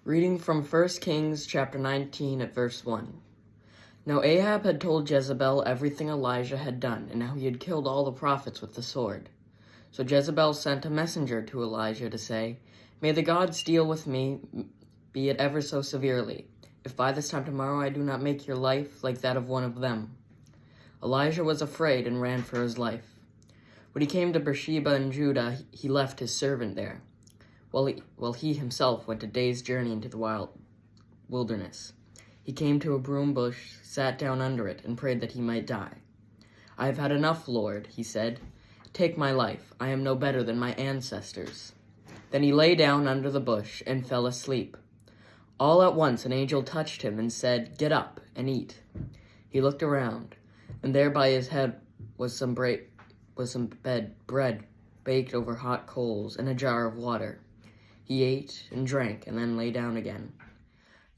Reading from 1 Kings chapter 19 at verse 1. Now Ahab had told Jezebel everything Elijah had done, and how he had killed all the prophets with the sword. So Jezebel sent a messenger to Elijah to say, "May the gods deal with me, be it ever so severely, if by this time tomorrow I do not make your life like that of one of them." Elijah was afraid and ran for his life. When he came to Beersheba in Judah, he left his servant there, while he himself went a day's journey into the wilderness. He came to a broom bush, sat down under it, and prayed that he might die. "I have had enough, Lord," he said. "Take my life. I am no better than my ancestors." Then he lay down under the bush and fell asleep. All at once an angel touched him and said, "Get up and eat." He looked around, and there by his head was some bread baked over hot coals and a jar of water. He ate and drank and then lay down again.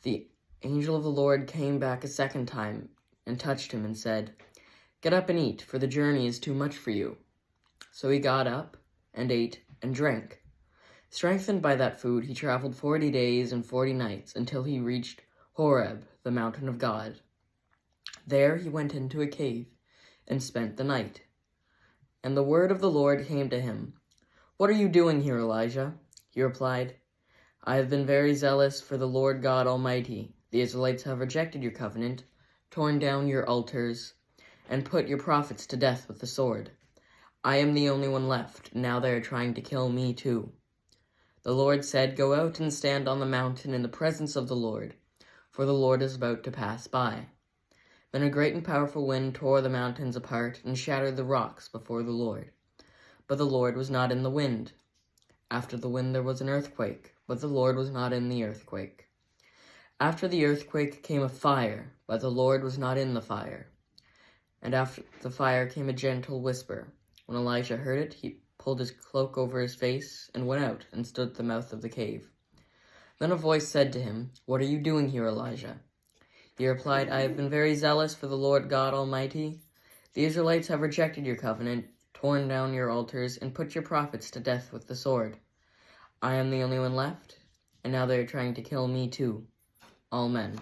The angel of the Lord came back a second time and touched him and said, "Get up and eat, for the journey is too much for you." So he got up and ate and drank. Strengthened by that food, he traveled 40 days and 40 nights until he reached Horeb, the mountain of God. There he went into a cave and spent the night. And the word of the Lord came to him, "What are you doing here, Elijah?" He replied, "I have been very zealous for the Lord God Almighty. The Israelites have rejected your covenant, torn down your altars, and put your prophets to death with the sword. I am the only one left, and now they are trying to kill me too." The Lord said, "Go out and stand on the mountain in the presence of the Lord, for the Lord is about to pass by." Then a great and powerful wind tore the mountains apart and shattered the rocks before the Lord. But the Lord was not in the wind. After the wind there was an earthquake, but the Lord was not in the earthquake. After the earthquake came a fire, but the Lord was not in the fire. And after the fire came a gentle whisper. When Elijah heard it, he pulled his cloak over his face and went out and stood at the mouth of the cave. Then a voice said to him, "What are you doing here, Elijah?" He replied, "I have been very zealous for the Lord God Almighty. The Israelites have rejected your covenant, torn down your altars, and put your prophets to death with the sword. I am the only one left, and now they are trying to kill me too. Amen."